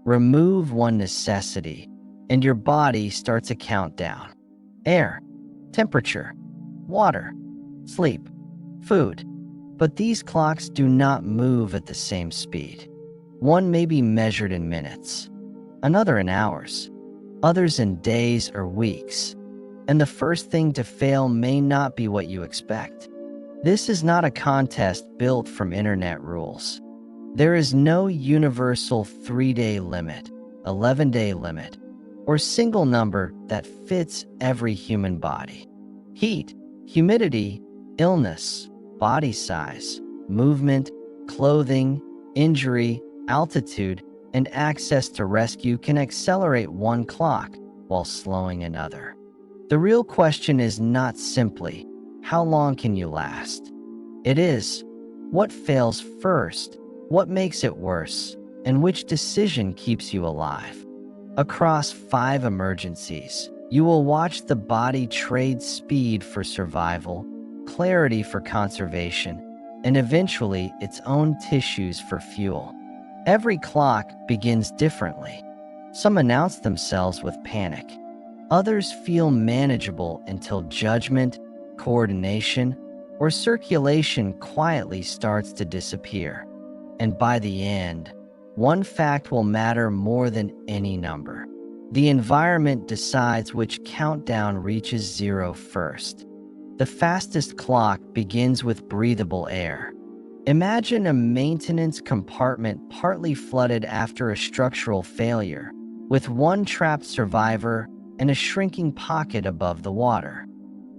Remove one necessity, and your body starts a countdown. Air, temperature, water, sleep, food. But these clocks do not move at the same speed. One may be measured in minutes, another in hours, others in days or weeks. And the first thing to fail may not be what you expect. This is not a contest built from internet rules. There is no universal 3-day limit, 11-day limit, or single number that fits every human body. Heat, humidity, illness, body size, movement, clothing, injury, altitude, and access to rescue can accelerate one clock while slowing another. The real question is not simply, how long can you last? It is, what fails first, what makes it worse, and which decision keeps you alive? Across 5 emergencies, you will watch the body trade speed for survival, clarity for conservation, and eventually its own tissues for fuel. Every clock begins differently. Some announce themselves with panic. Others feel manageable until judgment, coordination, or circulation quietly starts to disappear. And by the end, one fact will matter more than any number. The environment decides which countdown reaches 0 first. The fastest clock begins with breathable air. Imagine a maintenance compartment partly flooded after a structural failure, with one trapped survivor and a shrinking pocket above the water.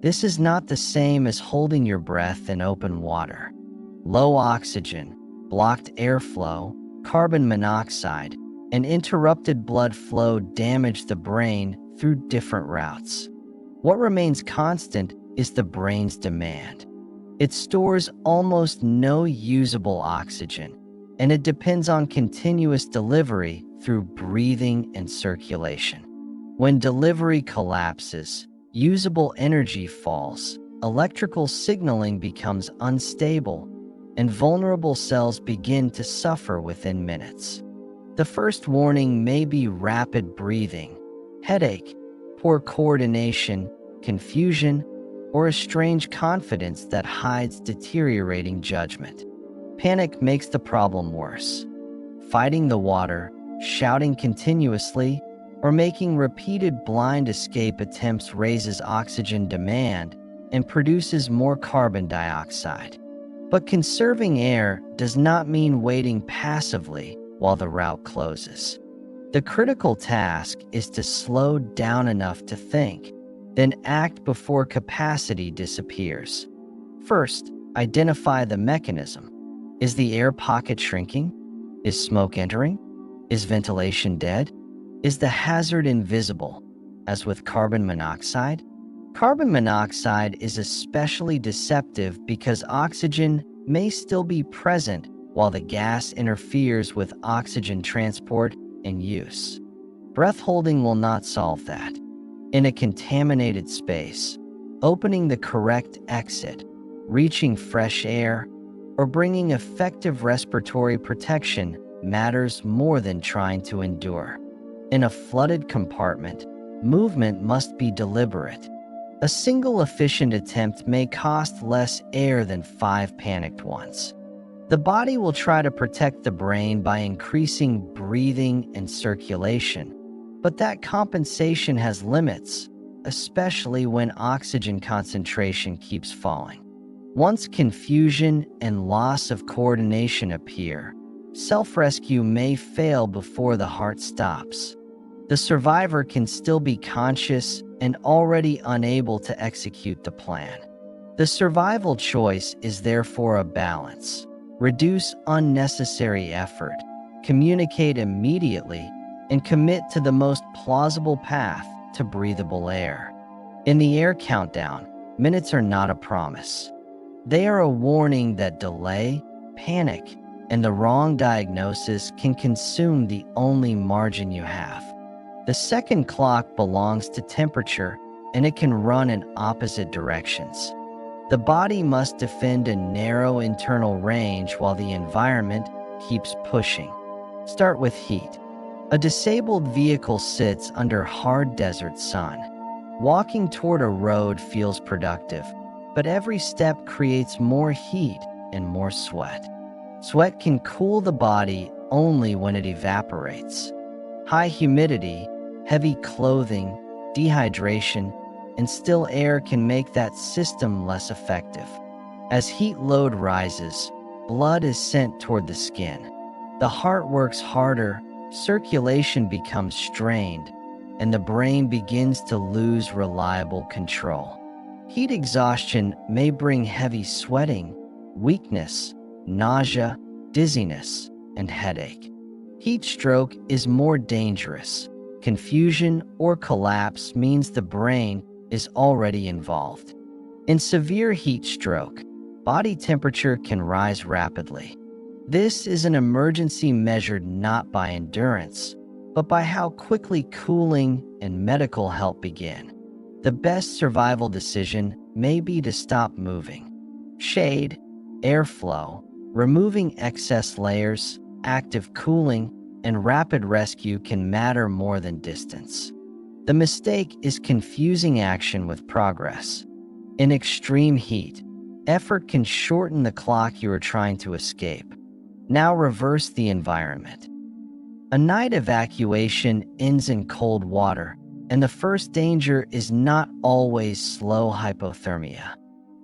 This is not the same as holding your breath in open water. Low oxygen, blocked airflow, carbon monoxide, and interrupted blood flow damage the brain through different routes. What remains constant is the brain's demand. It stores almost no usable oxygen, and it depends on continuous delivery through breathing and circulation. When delivery collapses, usable energy falls, electrical signaling becomes unstable, and vulnerable cells begin to suffer within minutes. The first warning may be rapid breathing, headache, poor coordination, confusion, or a strange confidence that hides deteriorating judgment. Panic makes the problem worse. Fighting the water, shouting continuously, or making repeated blind escape attempts raises oxygen demand and produces more carbon dioxide. But conserving air does not mean waiting passively while the route closes. The critical task is to slow down enough to think, then act before capacity disappears. First, identify the mechanism. Is the air pocket shrinking? Is smoke entering? Is ventilation dead? Is the hazard invisible, as with carbon monoxide? Carbon monoxide is especially deceptive because oxygen may still be present while the gas interferes with oxygen transport and use. Breath holding will not solve that. In a contaminated space, opening the correct exit, reaching fresh air, or bringing effective respiratory protection matters more than trying to endure. In a flooded compartment, movement must be deliberate. A single efficient attempt may cost less air than 5 panicked ones. The body will try to protect the brain by increasing breathing and circulation, but that compensation has limits, especially when oxygen concentration keeps falling. Once confusion and loss of coordination appear, self-rescue may fail before the heart stops. The survivor can still be conscious and already unable to execute the plan. The survival choice is therefore a balance. Reduce unnecessary effort, communicate immediately, and commit to the most plausible path to breathable air. In the air countdown, minutes are not a promise. They are a warning that delay, panic, and the wrong diagnosis can consume the only margin you have. The second clock belongs to temperature, and it can run in opposite directions. The body must defend a narrow internal range while the environment keeps pushing. Start with heat. A disabled vehicle sits under hard desert sun. Walking toward a road feels productive, but every step creates more heat and more sweat. Sweat can cool the body only when it evaporates. High humidity, heavy clothing, dehydration, and still air can make that system less effective. As heat load rises, blood is sent toward the skin. The heart works harder, circulation becomes strained, and the brain begins to lose reliable control. Heat exhaustion may bring heavy sweating, weakness, nausea, dizziness, and headache. Heat stroke is more dangerous. Confusion or collapse means the brain is already involved. In severe heat stroke, body temperature can rise rapidly. This is an emergency measured not by endurance, but by how quickly cooling and medical help begin. The best survival decision may be to stop moving. Shade, airflow, removing excess layers, active cooling, and rapid rescue can matter more than distance. The mistake is confusing action with progress. In extreme heat, effort can shorten the clock you are trying to escape. Now reverse the environment. A night evacuation ends in cold water, and the first danger is not always slow hypothermia.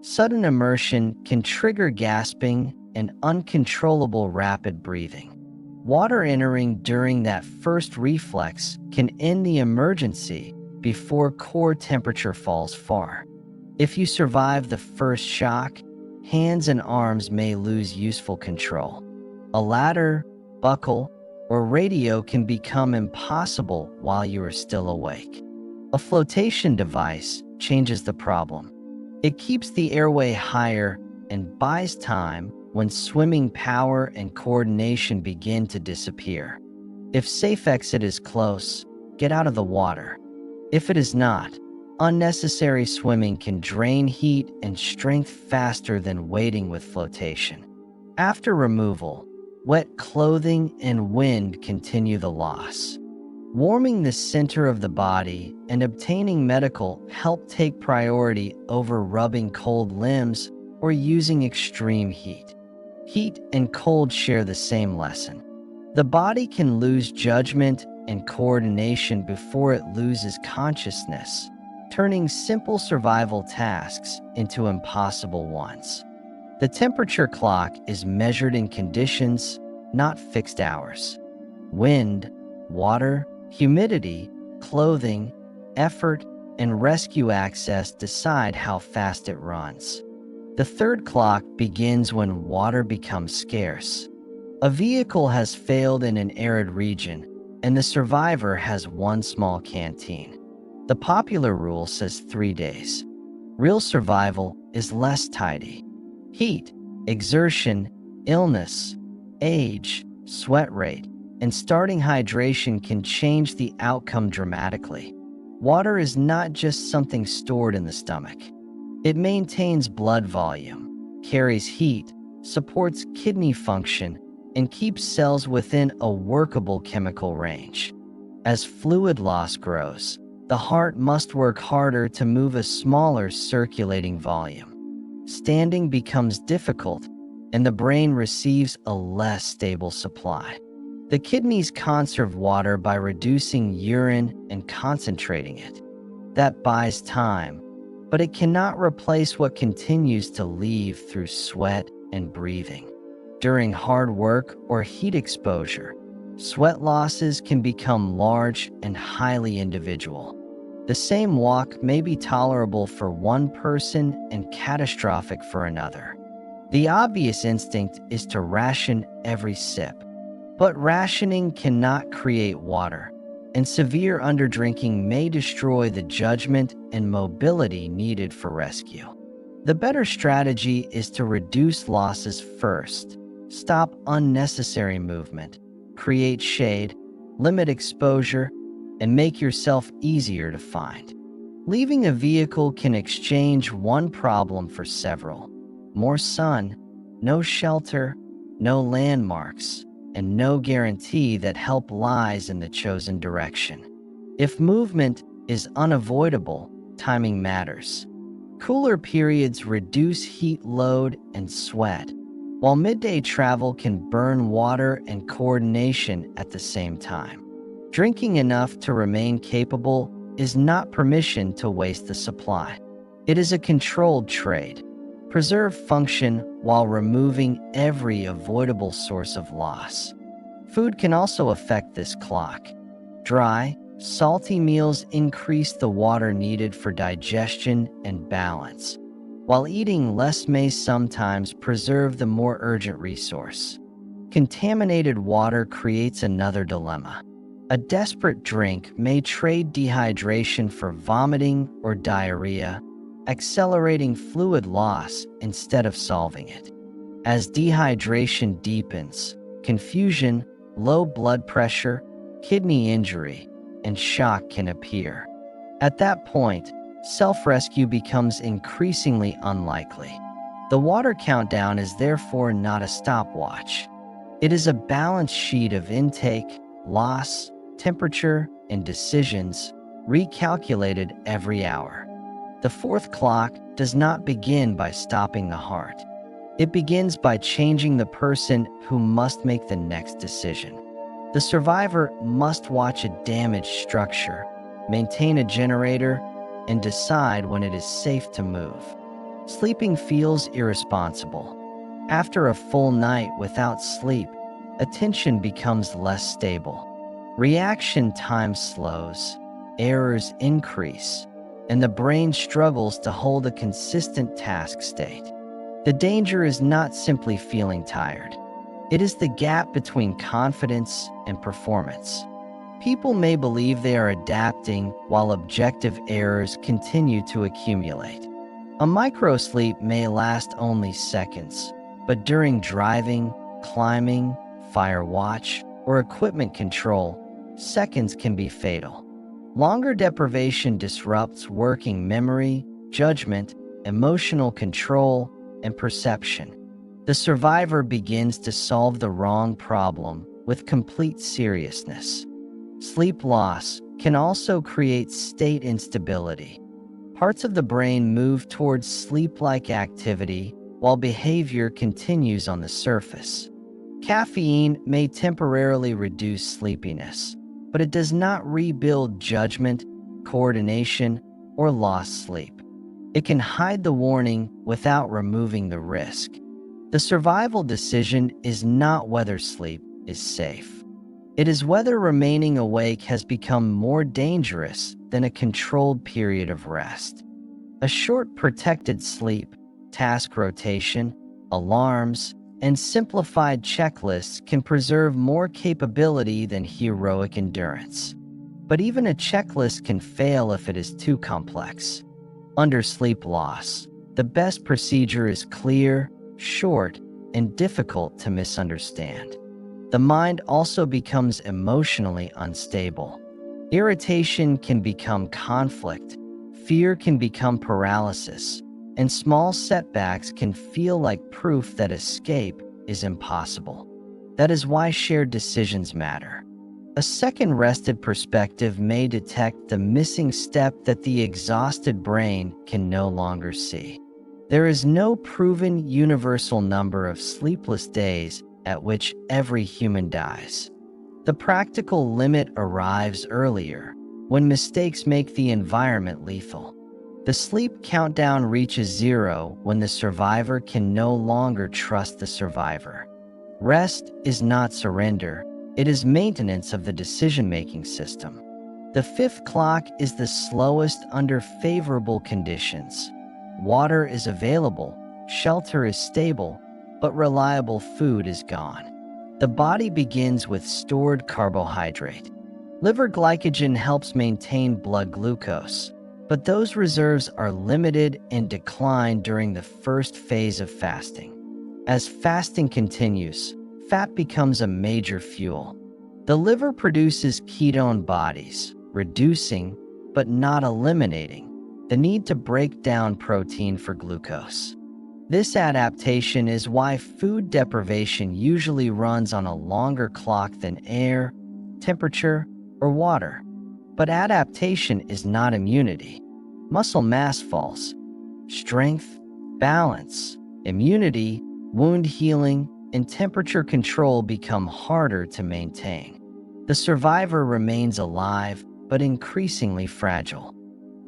Sudden immersion can trigger gasping and uncontrollable rapid breathing. Water entering during that first reflex can end the emergency before core temperature falls far. If you survive the first shock, hands and arms may lose useful control. A ladder, buckle, or radio can become impossible while you are still awake. A flotation device changes the problem. It keeps the airway higher and buys time when swimming power and coordination begin to disappear. If safe exit is close, get out of the water. If it is not, unnecessary swimming can drain heat and strength faster than waiting with flotation. After removal, wet clothing and wind continue the loss. Warming the center of the body and obtaining medical help take priority over rubbing cold limbs or using extreme heat. Heat and cold share the same lesson. The body can lose judgment and coordination before it loses consciousness, turning simple survival tasks into impossible ones. The temperature clock is measured in conditions, not fixed hours. Wind, water, humidity, clothing, effort, and rescue access decide how fast it runs. The third clock begins when water becomes scarce. A vehicle has failed in an arid region, and the survivor has one small canteen. The popular rule says 3 days. Real survival is less tidy. Heat, exertion, illness, age, sweat rate, and starting hydration can change the outcome dramatically. Water is not just something stored in the stomach. It maintains blood volume, carries heat, supports kidney function, and keeps cells within a workable chemical range. As fluid loss grows, the heart must work harder to move a smaller circulating volume. Standing becomes difficult, and the brain receives a less stable supply. The kidneys conserve water by reducing urine and concentrating it. That buys time, but it cannot replace what continues to leave through sweat and breathing. During hard work or heat exposure, sweat losses can become large and highly individual. The same walk may be tolerable for one person and catastrophic for another. The obvious instinct is to ration every sip, but rationing cannot create water, and severe underdrinking may destroy the judgment and mobility needed for rescue. The better strategy is to reduce losses first, stop unnecessary movement, create shade, limit exposure, and make yourself easier to find. Leaving a vehicle can exchange one problem for several. More sun, no shelter, no landmarks, and no guarantee that help lies in the chosen direction. If movement is unavoidable, timing matters. Cooler periods reduce heat load and sweat, while midday travel can burn water and coordination at the same time. Drinking enough to remain capable is not permission to waste the supply. It is a controlled trade. Preserve function while removing every avoidable source of loss. Food can also affect this clock. Dry, salty meals increase the water needed for digestion and balance, while eating less may sometimes preserve the more urgent resource. Contaminated water creates another dilemma. A desperate drink may trade dehydration for vomiting or diarrhea, accelerating fluid loss instead of solving it. As dehydration deepens, confusion, low blood pressure, kidney injury, and shock can appear. At that point, self-rescue becomes increasingly unlikely. The water countdown is therefore not a stopwatch. It is a balance sheet of intake, loss, temperature, and decisions, recalculated every hour. The fourth clock does not begin by stopping the heart. It begins by changing the person who must make the next decision. The survivor must watch a damaged structure, maintain a generator, and decide when it is safe to move. Sleeping feels irresponsible. After a full night without sleep, attention becomes less stable. Reaction time slows, errors increase, and the brain struggles to hold a consistent task state. The danger is not simply feeling tired. It is the gap between confidence and performance. People may believe they are adapting while objective errors continue to accumulate. A microsleep may last only seconds, but during driving, climbing, fire watch, or equipment control, seconds can be fatal. Longer deprivation disrupts working memory, judgment, emotional control, and perception. The survivor begins to solve the wrong problem with complete seriousness. Sleep loss can also create state instability. Parts of the brain move towards sleep-like activity while behavior continues on the surface. Caffeine may temporarily reduce sleepiness, but it does not rebuild judgment, coordination, or lost sleep. It can hide the warning without removing the risk. The survival decision is not whether sleep is safe. It is whether remaining awake has become more dangerous than a controlled period of rest. A short protected sleep, task rotation, alarms, and simplified checklists can preserve more capability than heroic endurance. But even a checklist can fail if it is too complex. Under sleep loss, the best procedure is clear, short, and difficult to misunderstand. The mind also becomes emotionally unstable. Irritation can become conflict, fear can become paralysis, and small setbacks can feel like proof that escape is impossible. That is why shared decisions matter. A second rested perspective may detect the missing step that the exhausted brain can no longer see. There is no proven universal number of sleepless days at which every human dies. The practical limit arrives earlier, when mistakes make the environment lethal. The sleep countdown reaches zero when the survivor can no longer trust the survivor. Rest is not surrender, it is maintenance of the decision-making system. The fifth clock is the slowest under favorable conditions. Water is available, shelter is stable, but reliable food is gone. The body begins with stored carbohydrate. Liver glycogen helps maintain blood glucose, but those reserves are limited and decline during the first phase of fasting. As fasting continues, fat becomes a major fuel. The liver produces ketone bodies, reducing, but not eliminating, the need to break down protein for glucose. This adaptation is why food deprivation usually runs on a longer clock than air, temperature, or water. But adaptation is not immunity. Muscle mass falls. Strength, balance, immunity, wound healing, and temperature control become harder to maintain. The survivor remains alive, but increasingly fragile.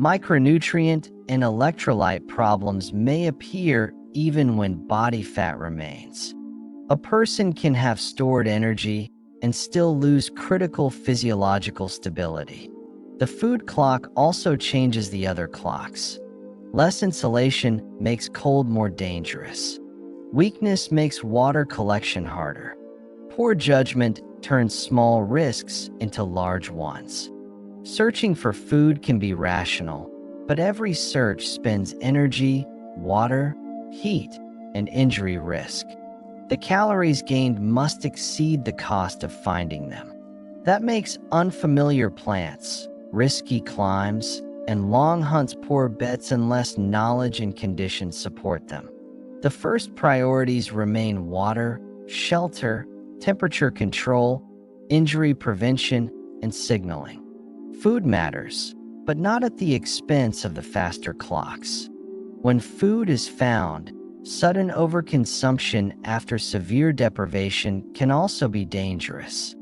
Micronutrient and electrolyte problems may appear even when body fat remains. A person can have stored energy and still lose critical physiological stability. The food clock also changes the other clocks. Less insulation makes cold more dangerous. Weakness makes water collection harder. Poor judgment turns small risks into large ones. Searching for food can be rational, but every search spends energy, water, heat, and injury risk. The calories gained must exceed the cost of finding them. That makes unfamiliar plants, risky climbs, and long hunts poor bets unless knowledge and conditions support them. The first priorities remain water, shelter, temperature control, injury prevention, and signaling. Food matters, but not at the expense of the faster clocks. When food is found, sudden overconsumption after severe deprivation can also be dangerous.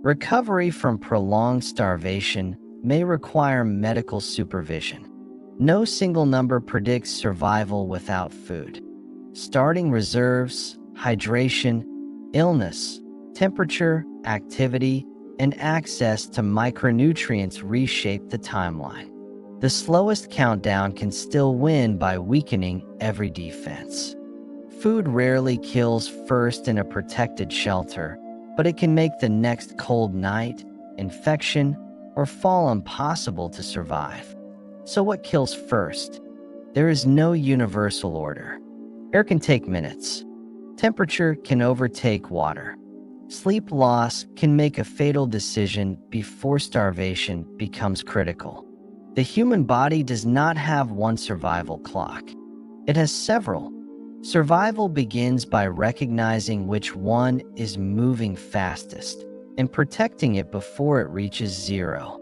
Recovery from prolonged starvation may require medical supervision. No single number predicts survival without food. Starting reserves, hydration, illness, temperature, activity, and access to micronutrients reshape the timeline. The slowest countdown can still win by weakening every defense. Food rarely kills first in a protected shelter, but it can make the next cold night, infection, or fall impossible to survive. So what kills first? There is no universal order. Air can take minutes. Temperature can overtake water. Sleep loss can make a fatal decision before starvation becomes critical. The human body does not have one survival clock. It has several. Survival begins by recognizing which one is moving fastest and protecting it before it reaches zero.